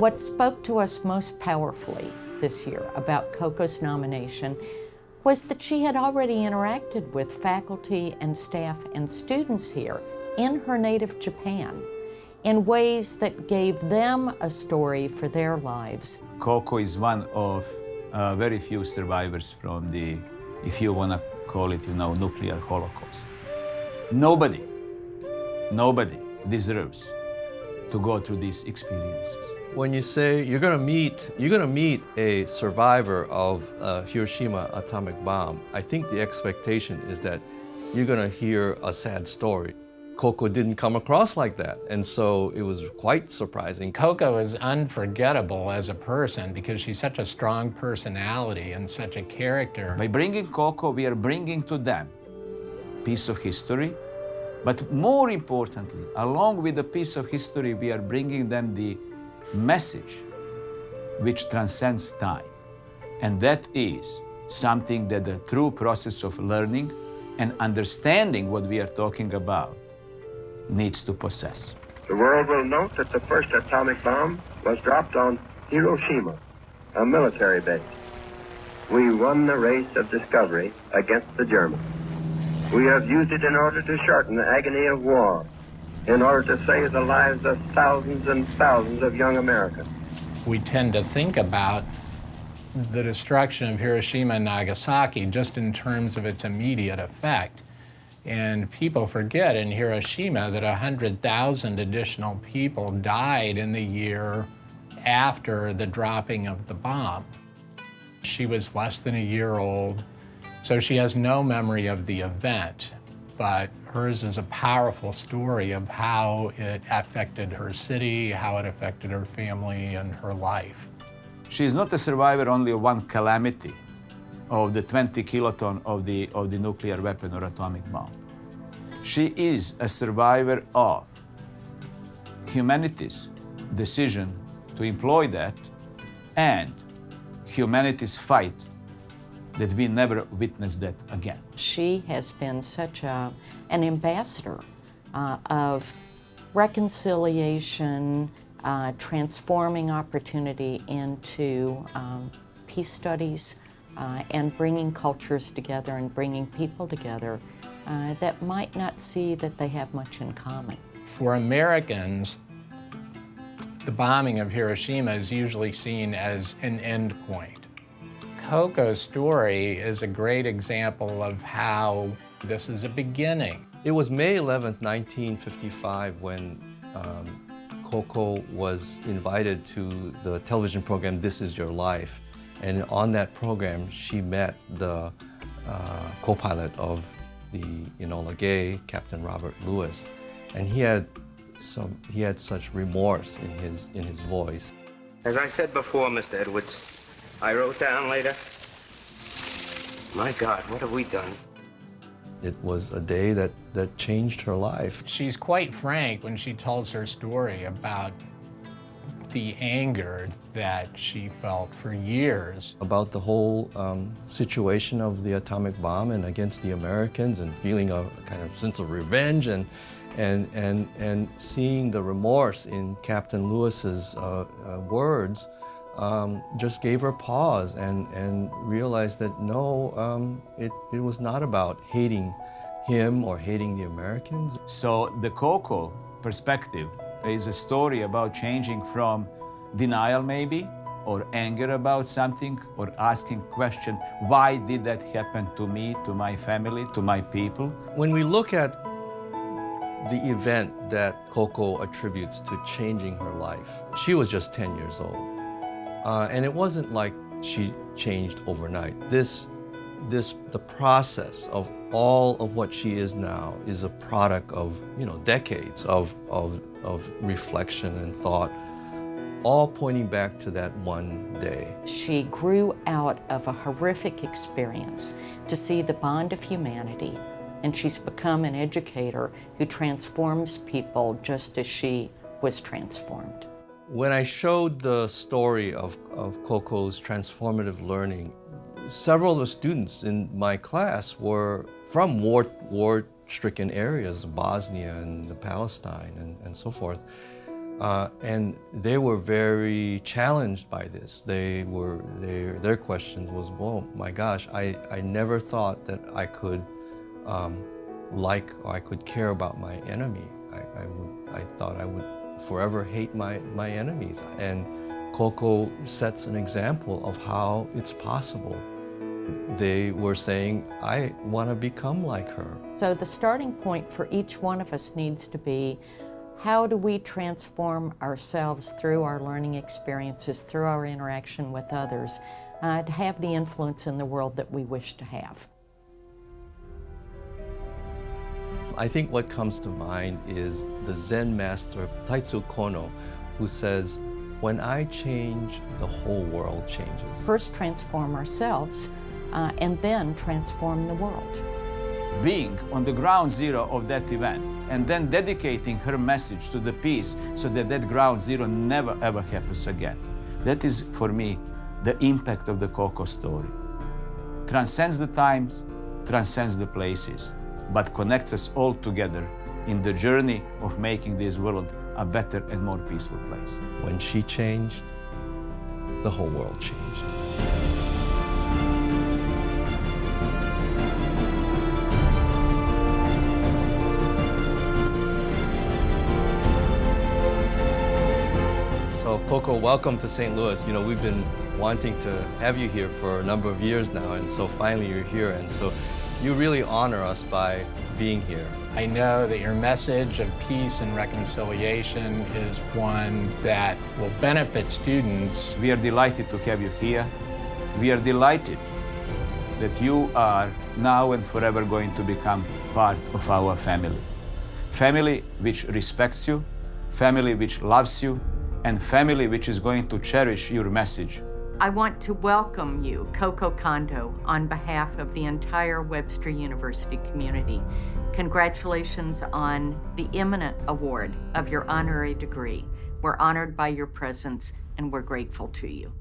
What spoke to us most powerfully this year about Koko's nomination was that she had already interacted with faculty and staff and students here in her native Japan in ways that gave them a story for their lives. Coco is one of very few survivors from the, if you want to call it, nuclear holocaust. Nobody deserves to go through these experiences. When you say you're gonna meet a survivor of Hiroshima atomic bomb, I think the expectation is that you're gonna hear a sad story. Coco didn't come across like that, and so it was quite surprising. Coco is unforgettable as a person because she's such a strong personality and such a character. By bringing Coco, we are bringing to them a piece of history, but more importantly, along with the piece of history, we are bringing them the message which transcends time. And that is something that the true process of learning and understanding what we are talking about needs to possess. The world will note that the first atomic bomb was dropped on Hiroshima, a military base. We won the race of discovery against the Germans. We have used it in order to shorten the agony of war, in order to save the lives of thousands and thousands of young Americans. We tend to think about the destruction of Hiroshima and Nagasaki just in terms of its immediate effect. And people forget in Hiroshima that 100,000 additional people died in the year after the dropping of the bomb. She was less than a year old, so she has no memory of the event, but hers is a powerful story of how it affected her city, how it affected her family and her life. She is not a survivor only of one calamity, of the 20 kiloton of the nuclear weapon or atomic bomb. She is a survivor of humanity's decision to employ that and humanity's fight that we never witness that again. She has been such an ambassador of reconciliation, transforming opportunity into peace studies, and bringing cultures together and bringing people together that might not see that they have much in common. For Americans, the bombing of Hiroshima is usually seen as an end point. Coco's story is a great example of how this is a beginning. It was May 11th, 1955 when Coco was invited to the television program This Is Your Life. And on that program, she met the co-pilot of the Enola Gay, Captain Robert Lewis, and he had such remorse in his voice. As I said before, Mr. Edwards, I wrote down later, my God, what have we done? It was a day that changed her life. She's quite frank when she tells her story about the anger that she felt for years. About the whole situation of the atomic bomb and against the Americans, and feeling a kind of sense of revenge, and seeing the remorse in Captain Lewis's words just gave her pause and realized that no, it was not about hating him or hating the Americans. So the Coco perspective is a story about changing from denial maybe, or anger about something, or asking question, why did that happen to me, to my family, to my people? When we look at the event that Coco attributes to changing her life, she was just 10 years old. And it wasn't like she changed overnight. The process of all of what she is now is a product of decades of reflection and thought, all pointing back to that one day. She grew out of a horrific experience to see the bond of humanity, and she's become an educator who transforms people just as she was transformed. When I showed the story of Coco's transformative learning, several of the students in my class were from war-stricken areas, Bosnia and Palestine and so forth. And they were very challenged by this. Their questions was, "Whoa, my gosh, I never thought that I could like or I could care about my enemy. I thought I would forever hate my enemies." And Coco sets an example of how it's possible. They were saying, "I want to become like her." So the starting point for each one of us needs to be, how do we transform ourselves through our learning experiences, through our interaction with others, to have the influence in the world that we wish to have? I think what comes to mind is the Zen master Taitsu Kono, who says, "When I change, the whole world changes." First transform ourselves, and then transform the world. Being on the ground zero of that event and then dedicating her message to the peace so that that ground zero never ever happens again. That is, for me, the impact of the Coco story. Transcends the times, transcends the places, but connects us all together in the journey of making this world a better and more peaceful place. When she changed, the whole world changed. So Coco, welcome to St. Louis. You know, we've been wanting to have you here for a number of years now, and so finally you're here, and so you really honor us by being here. I know that your message of peace and reconciliation is one that will benefit students. We are delighted to have you here. We are delighted that you are now and forever going to become part of our family. Family which respects you, family which loves you, and family which is going to cherish your message. I want to welcome you, Koko Kondo, on behalf of the entire Webster University community. Congratulations on the eminent award of your honorary degree. We're honored by your presence, and we're grateful to you.